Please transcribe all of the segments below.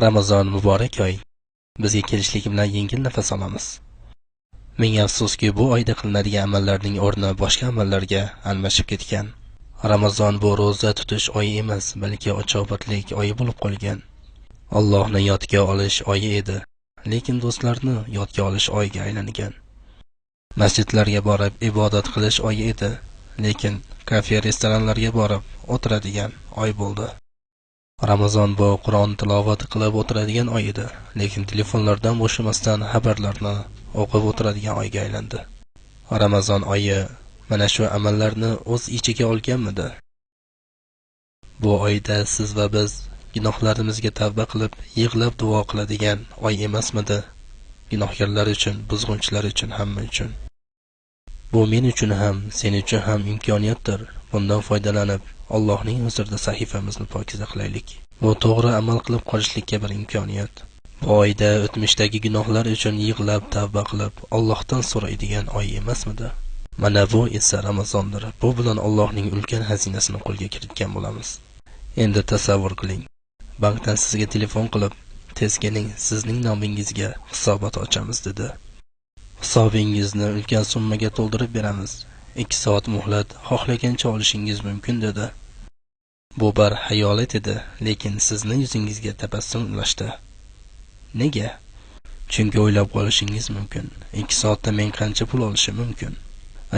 Ramazon muborak oy. Bizga kelishligi bilan yengil nafas olamiz. Ming afsuski bu oyda qilinadigan amallarning o'rni boshqa amallarga almashib ketgan. Ramazon bu roza tutish oyi emas, balki ochoqbatlik oyi bo'lib qolgan. Allohni yodga olish oyi edi, lekin do'stlarni yodga olish oyiga aylangan. Masjidlarga borib ibodat qilish oyi edi, lekin kafe restoranlarga borib o'tiradigan oy bo'ldi. Ramazon bu Qur'on tilovat qilib o'tiradigan oy edi, lekin telefonlardan bo'shamasdan xabarlarni o'qib o'tiradigan oyga aylandi. Ramazon oyi mana shu amallarni o'z ichiga olganmidi? Bu oyda siz va biz gunohlarimizga tavba qilib, yig'lab duo qiladigan oy emasmidi? Gunohkorlar uchun, buzg'unchilar uchun, hamma uchun. Bu men uchun ham, sen uchun ham imkoniyatdir. Bundan foydalanib, Allohning huzurida sahifamizni pokiza qilaylik. Bu to'g'ri amal qilib qolishlikka bir imkoniyat. Bu oyda o'tmishdagi gunohlar uchun yig'lab tavba qilib, Allohdan so'raydigan oy emasmidi? Mana bu esa Ramazondir. Bu bilan Allohning ulkan xazinasini qo'lga kiritgan bo'lamiz. Endi tasavvur qiling. Bankdan sizga telefon qilib, tez keling, sizning nomingizga hisobot ochamiz dedi. Hisobingizni ulkan summaga to'ldirib beramiz. 2 soat muhlat, xohlagancha olishingiz mumkin dedi. Bu bir hayolat edi, lekin sizni yuzingizga tabassum ulashdi. Nega? Chunki o'ylab qolishingiz mumkin. 2 soatda men qancha pul olishim mumkin?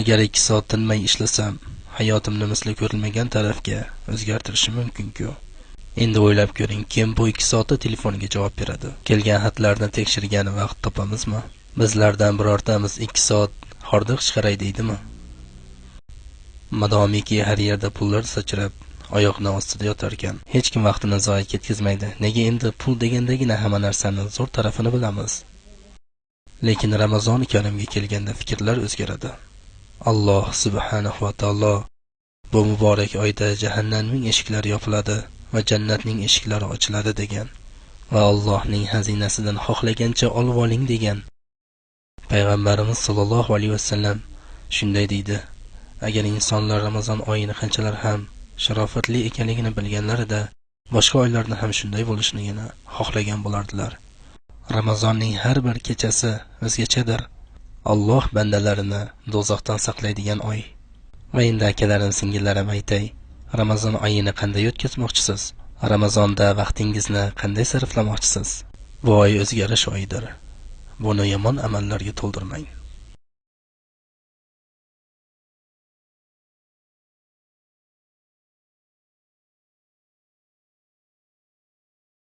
Agar 2 soat tinmay ishlasam, hayotimni misli ko'rilmagan tarafga o'zgartirishim mumkin-ku. Endi o'ylab ko'ring, kim bu 2 soatda telefoniga javob beradi? Kelgan xatlarni tekshirgan vaqt topamizmi? Bizlardan birortamiz 2 soat hordiq chiqaray deydimi? Madomiki har yerda pullar sachrab, oyoqning ostida yotar ekan, hech kim vaqtini zoya ketkazmaydi. Nega endi pul degandagina hamma narsani zo'r tarafini bilamiz? Lekin Ramazon karimga kelganda fikrlar o'zgaradi. Alloh subhanahu va taolo bu muborak oyda jahannamning eshiklari yopiladi va jannatning eshiklari ochiladi degan va Allohning xazinasidan xohlagancha olib oling degan. Payg'ambarimiz sollallohu alayhi vasallam shunday deydi: agar insonlar Ramazon oyini qanchalar ham sharofatli ekanligini bilganlarida, boshqa oylarni ham shunday bo'lishini xohlagan bo'lardilar. Ramazonning har bir kechasi o'zgachadir. Alloh bandalarini do'zaxdan saqlaydigan oy. Va endi akalarim, singillarim aytay, Ramazon oyini qanday o'tkazmoqchisiz? Ramazonda vaqtingizni qanday sarflamoqchisiz? Bu oy o'zgarish oyidir. Buni yomon amallarga to'ldirmang.